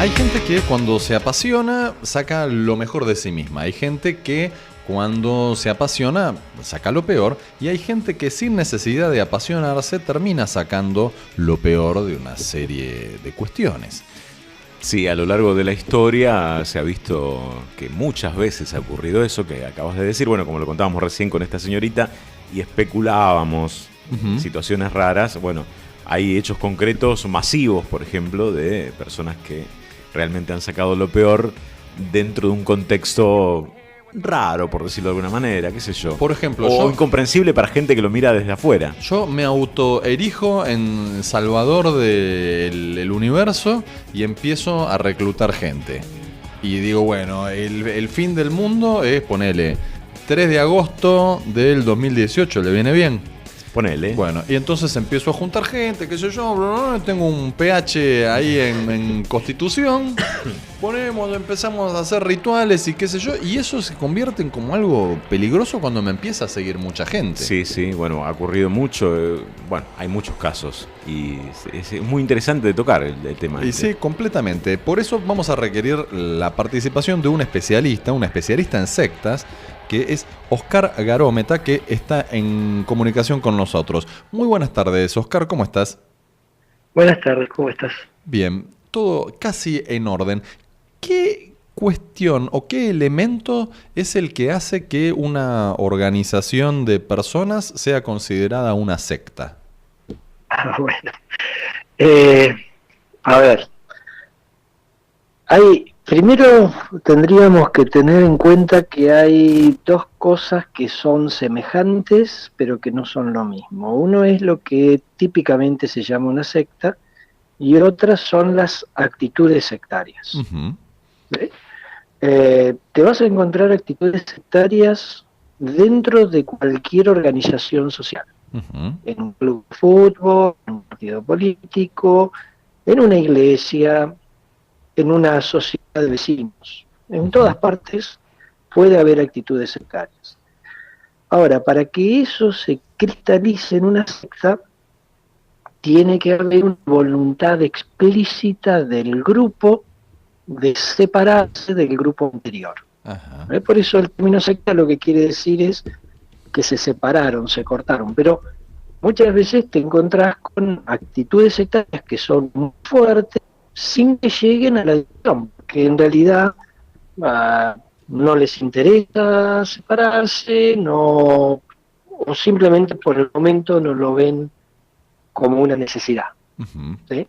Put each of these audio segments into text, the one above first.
Hay gente que cuando se apasiona saca lo mejor de sí misma. Hay gente que cuando se apasiona saca lo peor. Y hay gente que sin necesidad de apasionarse termina sacando lo peor de una serie de cuestiones. Sí, a lo largo de la historia se ha visto que muchas veces ha ocurrido eso que acabas de decir. Bueno, como lo contábamos recién con esta señorita y especulábamos situaciones raras. Bueno, hay hechos concretos masivos, por ejemplo, de personas que realmente han sacado lo peor dentro de un contexto raro, por decirlo de alguna manera, qué sé yo. Por ejemplo, o incomprensible para gente que lo mira desde afuera. Yo me autoerijo en salvador del universo y empiezo a reclutar gente. Y digo, bueno, el fin del mundo es, ponele, 3 de agosto del 2018, ¿le viene bien? Ponele. Bueno, y entonces empiezo a juntar gente, qué sé yo, tengo un PH ahí en Constitución, empezamos a hacer rituales y qué sé yo, y eso se convierte en como algo peligroso cuando me empieza a seguir mucha gente. Sí, sí, bueno, ha ocurrido mucho, bueno, hay muchos casos y es muy interesante de tocar el tema. Y sí, completamente. Por eso vamos a requerir la participación de un especialista en sectas, que es Oscar Garómeta, que está en comunicación con nosotros. Muy buenas tardes, Oscar, ¿cómo estás? Buenas tardes, ¿cómo estás? Bien, todo casi en orden. ¿Qué cuestión o qué elemento es el que hace que una organización de personas sea considerada una secta? Bueno, a ver, primero tendríamos que tener en cuenta que hay dos cosas que son semejantes, pero que no son lo mismo. Uno es lo que típicamente se llama una secta y otras son las actitudes sectarias. Uh-huh. Te vas a encontrar actitudes sectarias dentro de cualquier organización social. Uh-huh. En un club de fútbol, en un partido político, en una iglesia, en una sociedad de vecinos. En todas partes puede haber actitudes sectarias. Ahora, para que eso se cristalice en una secta, tiene que haber una voluntad explícita del grupo de separarse del grupo anterior. Uh-huh. Por eso el término secta lo que quiere decir es que se separaron, se cortaron, pero muchas veces te encontrás con actitudes sectarias que son muy fuertes sin que lleguen a la división, porque en realidad no les interesa separarse, o simplemente por el momento no lo ven como una necesidad. Uh-huh. ¿Sí?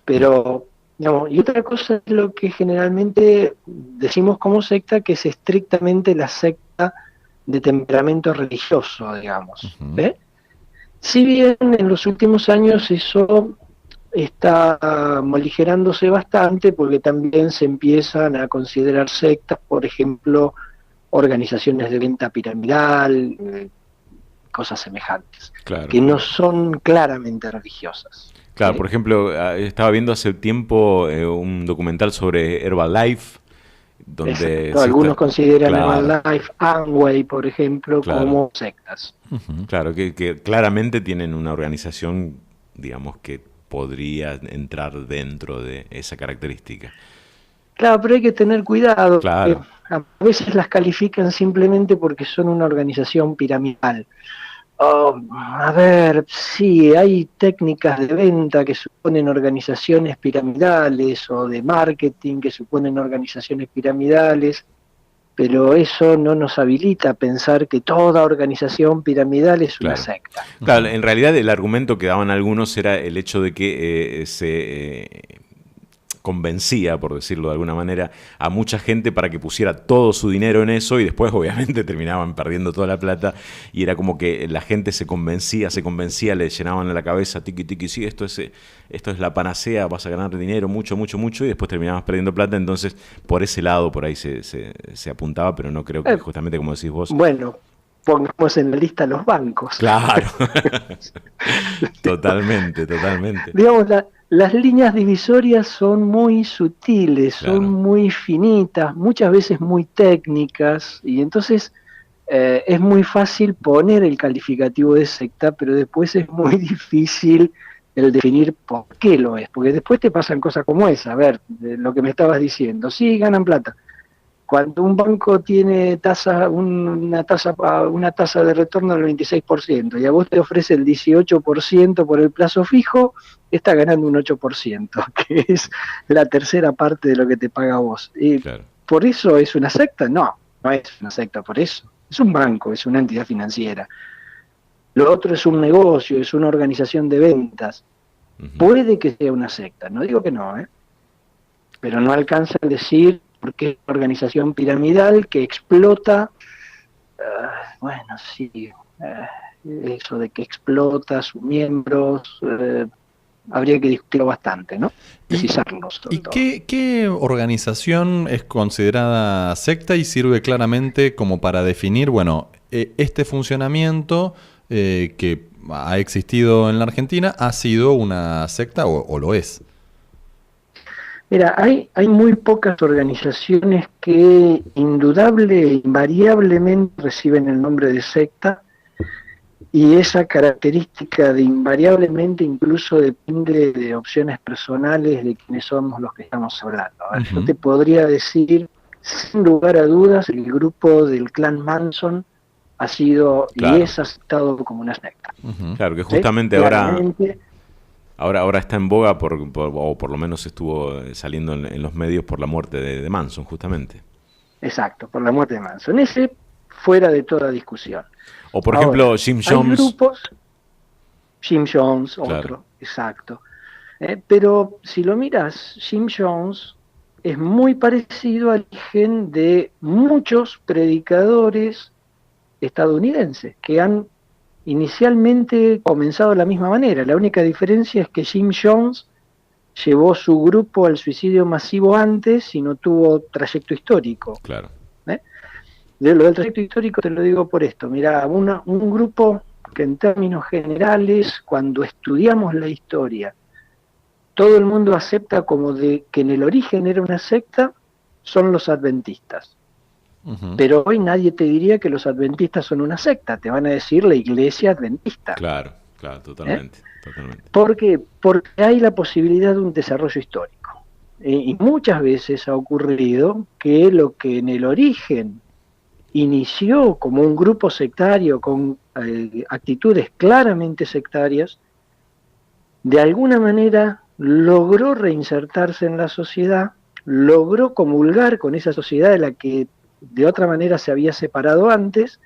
Pero, digamos, y otra cosa es lo que generalmente decimos como secta, que es estrictamente la secta de temperamento religioso, digamos. Uh-huh. ¿Sí? Si bien en los últimos años eso está moligerándose bastante, porque también se empiezan a considerar sectas, por ejemplo, organizaciones de venta piramidal, cosas semejantes, claro, que no son claramente religiosas. Claro, por ejemplo, estaba viendo hace tiempo un documental sobre Herbalife, donde algunos consideran Herbalife, Amway, por ejemplo, como sectas. Uh-huh. Claro, que claramente tienen una organización, digamos, que podría entrar dentro de esa característica. Claro, pero hay que tener cuidado. Claro. A veces las califican simplemente porque son una organización piramidal. A ver, sí, hay técnicas de venta que suponen organizaciones piramidales o de marketing que suponen organizaciones piramidales, pero eso no nos habilita a pensar que toda organización piramidal es una secta. Claro, en realidad el argumento que daban algunos era el hecho de que se convencía, por decirlo de alguna manera, a mucha gente para que pusiera todo su dinero en eso y después obviamente terminaban perdiendo toda la plata y era como que la gente se convencía, le llenaban la cabeza, tiki tiki, sí, esto es la panacea, vas a ganar dinero, mucho y después terminabas perdiendo plata, entonces por ese lado por ahí se apuntaba, pero no creo que justamente como decís vos. Bueno, pongamos en la lista los bancos. Claro, totalmente. Digamos, las líneas divisorias son muy sutiles, son muy finitas, muchas veces muy técnicas, y entonces es muy fácil poner el calificativo de secta, pero después es muy difícil el definir por qué lo es, porque después te pasan cosas como esa, a ver, de lo que me estabas diciendo, sí, ganan plata. Cuando un banco tiene una tasa de retorno del 26% y a vos te ofrece el 18% por el plazo fijo, está ganando un 8%, que es la tercera parte de lo que te paga vos. Y Claro. ¿por eso es una secta? No, no es una secta por eso. Es un banco, es una entidad financiera. Lo otro es un negocio, es una organización de ventas. Puede que sea una secta, no digo que no, pero no alcanza a decir porque es una organización piramidal que explota, bueno, sí, eso de que explota a sus miembros, habría que discutirlo bastante, ¿no? Precisarlo sobre ¿Y todo. qué organización es considerada secta y sirve claramente como para definir, bueno, este funcionamiento que ha existido en la Argentina ha sido una secta o lo es? Mira, hay muy pocas organizaciones que invariablemente reciben el nombre de secta, y esa característica de invariablemente incluso depende de opciones personales de quienes somos los que estamos hablando. A ver, yo te podría decir, sin lugar a dudas, el grupo del clan Manson ha sido Claro. y es aceptado como una secta. Claro, que ¿Sí? justamente Claramente. ahora está en boga, o por lo menos estuvo saliendo en los medios por la muerte de Manson, justamente. Exacto, por la muerte de Manson. Ese fuera de toda discusión. O por Ahora, ejemplo, Jim hay Jones. grupos, Jim Jones, Claro. otro, exacto. Pero si lo miras, Jim Jones es muy parecido al origen de muchos predicadores estadounidenses que han inicialmente comenzado de la misma manera. La única diferencia es que Jim Jones llevó su grupo al suicidio masivo antes y no tuvo trayecto histórico. Claro. De lo del trayecto histórico te lo digo por esto. Mirá, un grupo que en términos generales, cuando estudiamos la historia, todo el mundo acepta como de que en el origen era una secta, son los adventistas. Pero hoy nadie te diría que los adventistas son una secta, te van a decir la iglesia adventista. Claro, totalmente. ¿Por qué? Porque hay la posibilidad de un desarrollo histórico. Y muchas veces ha ocurrido que lo que en el origen inició como un grupo sectario con actitudes claramente sectarias, de alguna manera logró reinsertarse en la sociedad, logró comulgar con esa sociedad de la que de otra manera se había separado antes,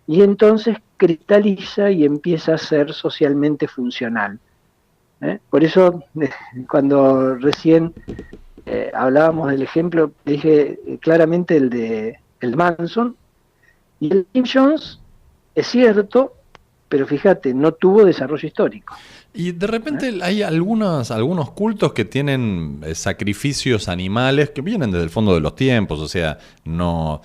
y entonces cristaliza y empieza a ser socialmente funcional. Por eso, cuando recién hablábamos del ejemplo, dije claramente el Manson, y el Jim Jones es cierto, pero fíjate, no tuvo desarrollo histórico. Y de repente hay algunos cultos que tienen sacrificios animales que vienen desde el fondo de los tiempos, o sea, no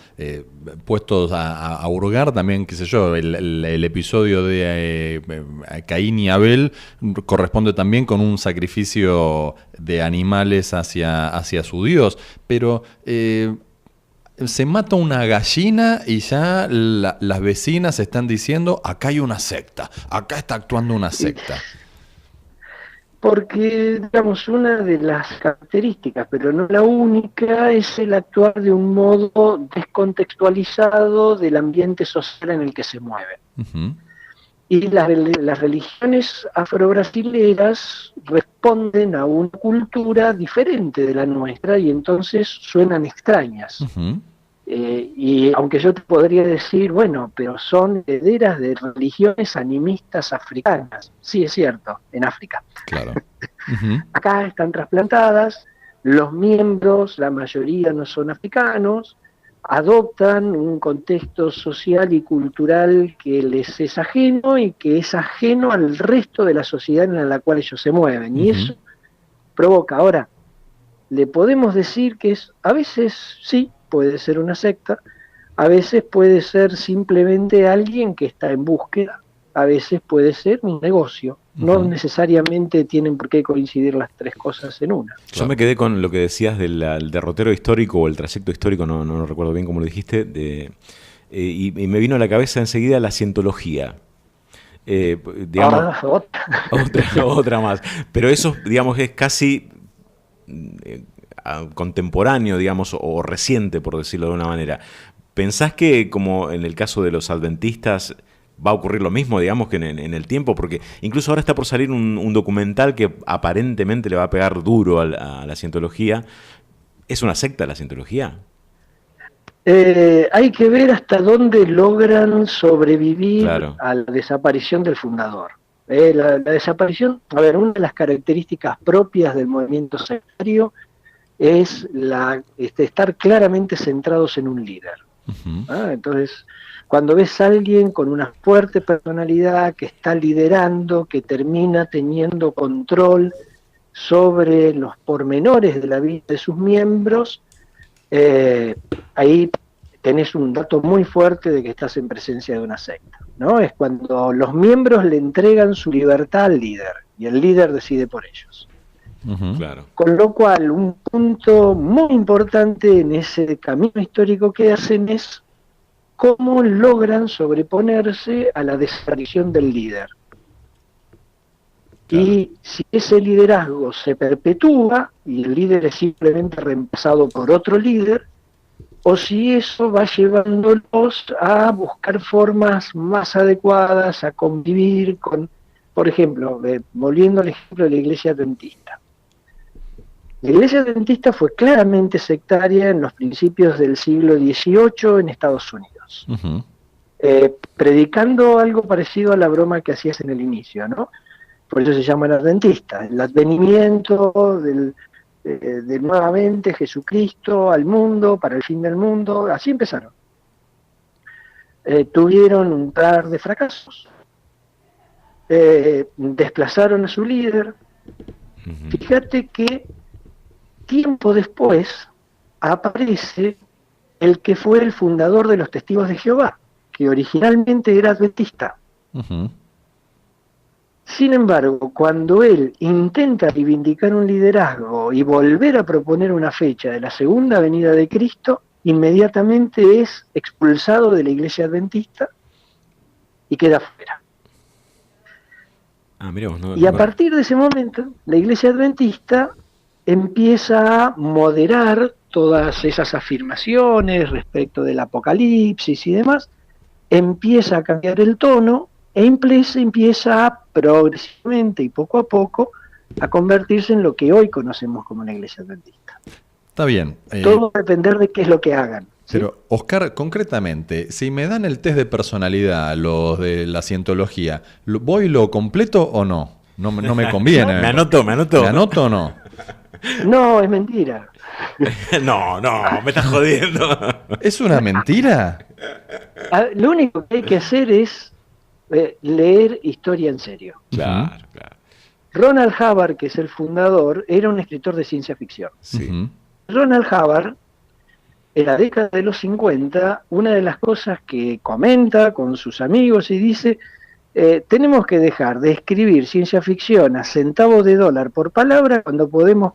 puestos a hurgar también, qué sé yo, el episodio de Caín y Abel corresponde también con un sacrificio de animales hacia su Dios, pero se mata una gallina y ya las vecinas están diciendo, acá hay una secta, acá está actuando una secta. Porque, digamos, una de las características, pero no la única, es el actuar de un modo descontextualizado del ambiente social en el que se mueven. Y las religiones afrobrasileras responden a una cultura diferente de la nuestra y entonces suenan extrañas. Y aunque yo te podría decir, bueno, pero son herederas de religiones animistas africanas. Sí, es cierto, en África. Claro. Acá están trasplantadas, los miembros, la mayoría no son africanos, adoptan un contexto social y cultural que les es ajeno y que es ajeno al resto de la sociedad en la cual ellos se mueven. Y eso provoca. Ahora, le podemos decir que a veces sí, puede ser una secta, a veces puede ser simplemente alguien que está en búsqueda, a veces puede ser un negocio. No necesariamente tienen por qué coincidir las tres cosas en una. Yo me quedé con lo que decías del derrotero histórico o el trayecto histórico, no recuerdo bien cómo lo dijiste, y me vino a la cabeza enseguida la cientología. Digamos, otra más. Pero eso, digamos, es casi contemporáneo, digamos, o reciente, por decirlo de una manera. ¿Pensás que, como en el caso de los adventistas, va a ocurrir lo mismo, digamos, que en el tiempo? Porque incluso ahora está por salir un documental que aparentemente le va a pegar duro a la cientología. ¿Es una secta la cientología? Hay que ver hasta dónde logran sobrevivir Claro. a la desaparición del fundador. La desaparición, a ver, una de las características propias del movimiento sectario es estar claramente centrados en un líder. Entonces, cuando ves a alguien con una fuerte personalidad que está liderando, que termina teniendo control sobre los pormenores de la vida de sus miembros, ahí tenés un dato muy fuerte de que estás en presencia de una secta, ¿no? Es cuando los miembros le entregan su libertad al líder y el líder decide por ellos. Claro. Con lo cual, un punto muy importante en ese camino histórico que hacen es cómo logran sobreponerse a la desaparición del líder. Claro. Y si ese liderazgo se perpetúa y el líder es simplemente reemplazado por otro líder, o si eso va llevándolos a buscar formas más adecuadas, a convivir con, por ejemplo, volviendo al ejemplo de la Iglesia Adventista. La Iglesia Adventista fue claramente sectaria en los principios del siglo XVIII en Estados Unidos, predicando algo parecido a la broma que hacías en el inicio, ¿no? Por eso se llaman adventistas, el advenimiento de nuevamente Jesucristo al mundo, para el fin del mundo, así empezaron. Tuvieron un par de fracasos, desplazaron a su líder. Fíjate que tiempo después aparece el que fue el fundador de los Testigos de Jehová, que originalmente era adventista. Sin embargo, cuando él intenta reivindicar un liderazgo y volver a proponer una fecha de la segunda venida de Cristo, inmediatamente es expulsado de la Iglesia Adventista y queda fuera. Y a partir de ese momento, la Iglesia Adventista empieza a moderar todas esas afirmaciones respecto del Apocalipsis y demás, empieza a cambiar el tono e empieza a, progresivamente y poco a poco, a convertirse en lo que hoy conocemos como la Iglesia Adventista. Está bien. Todo va a depender de qué es lo que hagan. Pero, ¿sí? Oscar, concretamente, si me dan el test de personalidad, los de la cientología, ¿voy lo completo o no? No me conviene. Me anoto. ¿Me anoto o no? No, es mentira. No, me estás jodiendo. ¿Es una mentira? Lo único que hay que hacer es leer historia en serio. Claro. Ronald Hubbard, que es el fundador, era un escritor de ciencia ficción. Sí. Ronald Hubbard, en la década de los 50, una de las cosas que comenta con sus amigos y dice, tenemos que dejar de escribir ciencia ficción a centavos de dólar por palabra cuando podemos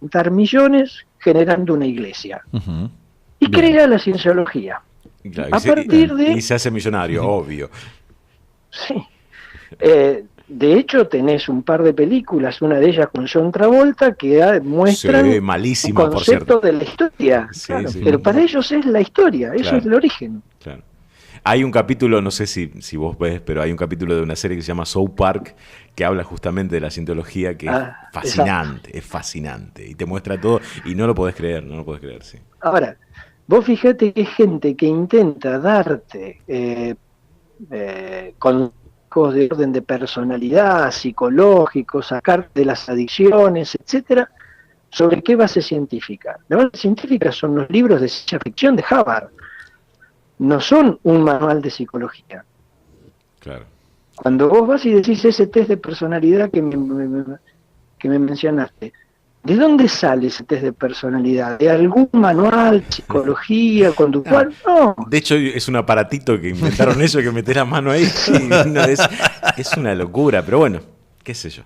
juntar millones generando una iglesia. Y crea la cienciología. Claro, y se hace millonario, obvio. Sí. De hecho, tenés un par de películas, una de ellas con John Travolta, que muestran malísima, un concepto de la historia. Sí, claro, sí. Pero para ellos es la historia, eso es el origen. Claro. Hay un capítulo, no sé si vos ves, pero hay un capítulo de una serie que se llama South Park, que habla justamente de la cientología, que es fascinante, exacto. es fascinante. Y te muestra todo, y no lo podés creer, sí. Ahora, vos fijate que hay gente que intenta darte consejos de orden de personalidad, psicológicos, sacar de las adicciones, etcétera. ¿Sobre qué base científica? La base científica son los libros de ciencia ficción de Hubbard. No son un manual de psicología. Claro. Cuando vos vas y decís ese test de personalidad que me mencionaste, ¿de dónde sale ese test de personalidad? ¿De algún manual, psicología, conductual? No. De hecho, es un aparatito que inventaron ellos que metés la mano ahí. Es una locura, pero bueno, qué sé yo.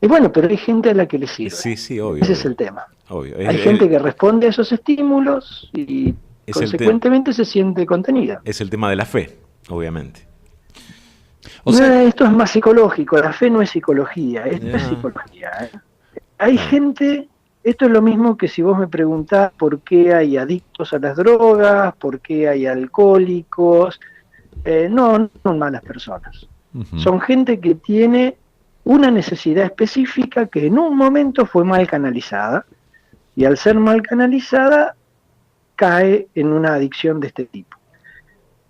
Y bueno, pero hay gente a la que le sirve. Sí, obvio. Ese es el tema. Obvio. Hay gente que responde a esos estímulos y consecuentemente se siente contenida. Es el tema de la fe, obviamente. O sea, esto es más psicológico, la fe no es psicología, esto es psicología. Hay gente, esto es lo mismo que si vos me preguntás por qué hay adictos a las drogas, por qué hay alcohólicos, no son malas personas. Son gente que tiene una necesidad específica que en un momento fue mal canalizada, y al ser mal canalizada cae en una adicción de este tipo.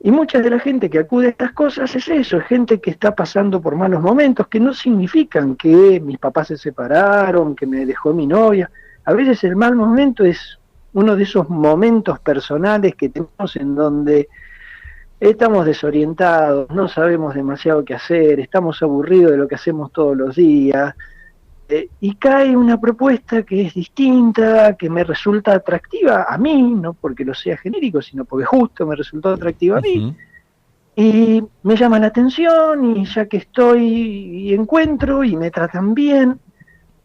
Y mucha de la gente que acude a estas cosas es eso, es gente que está pasando por malos momentos, que no significan que mis papás se separaron, que me dejó mi novia. A veces el mal momento es uno de esos momentos personales que tenemos en donde estamos desorientados, no sabemos demasiado qué hacer, estamos aburridos de lo que hacemos todos los días, y cae una propuesta que es distinta, que me resulta atractiva a mí, no porque lo sea genérico, sino porque justo me resultó atractiva a mí, y me llama la atención, y ya que estoy y encuentro y me tratan bien.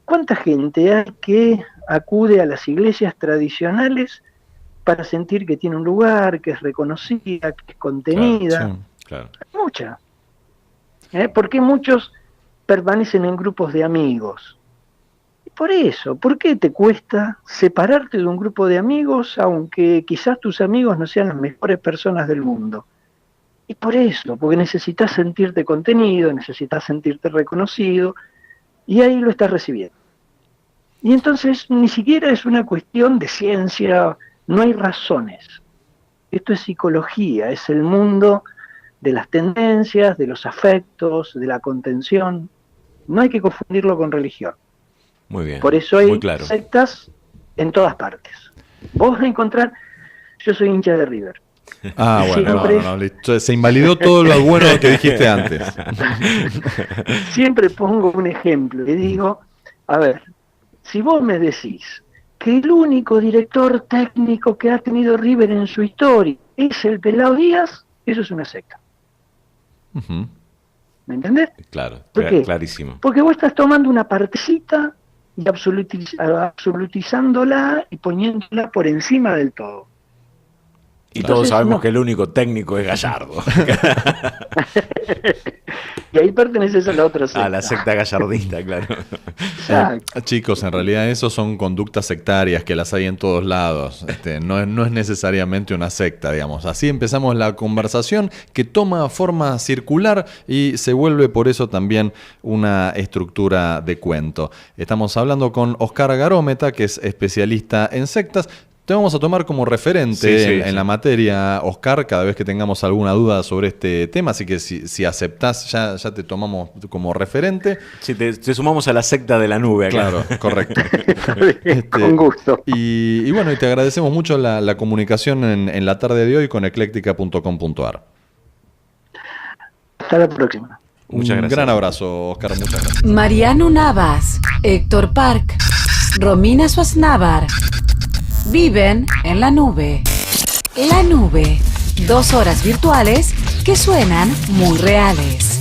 ¿Cuánta gente hay que acude a las iglesias tradicionales para sentir que tiene un lugar, que es reconocida, que es contenida? Claro, sí, claro. Mucha. Porque muchos permanecen en grupos de amigos. Y por eso, ¿por qué te cuesta separarte de un grupo de amigos, aunque quizás tus amigos no sean las mejores personas del mundo? Y por eso, porque necesitas sentirte contenido, necesitas sentirte reconocido, y ahí lo estás recibiendo. Y entonces ni siquiera es una cuestión de ciencia, no hay razones. Esto es psicología, es el mundo de las tendencias, de los afectos, de la contención. No hay que confundirlo con religión. Muy bien. Por eso hay muy claro. sectas en todas partes. Vos vas a encontrar, yo soy hincha de River. Ah, bueno, Siempre- no, listo. Se invalidó todo lo bueno que dijiste antes. Siempre pongo un ejemplo y digo, a ver, si vos me decís que el único director técnico que ha tenido River en su historia es el Pelao Díaz, eso es una secta. Ujú. ¿Me entendés? Claro, ¿Por qué? clarísimo. Porque vos estás tomando una partecita y absolutizándola y poniéndola por encima del todo. Y Entonces, todos sabemos no. que el único técnico es Gallardo. Y ahí perteneces a la otra secta. A la secta gallardista, claro. Exacto. Chicos, en realidad eso son conductas sectarias que las hay en todos lados. No es necesariamente una secta, digamos. Así empezamos la conversación que toma forma circular y se vuelve por eso también una estructura de cuento. Estamos hablando con Oscar Garómeta, que es especialista en sectas. Te vamos a tomar como referente en la materia, Oscar, cada vez que tengamos alguna duda sobre este tema. Así que si aceptás, ya te tomamos como referente. Sí, te sumamos a la secta de la nube acá. Claro, correcto. Con gusto. Y bueno, y te agradecemos mucho la comunicación en la tarde de hoy con ecléctica.com.ar. Hasta la próxima. Muchas Un gracias. gran abrazo, Oscar. Muchas gracias. Mariano Navas, Héctor Park, Romina Swaznavar. Viven en la nube. La nube. 2 horas virtuales que suenan muy reales.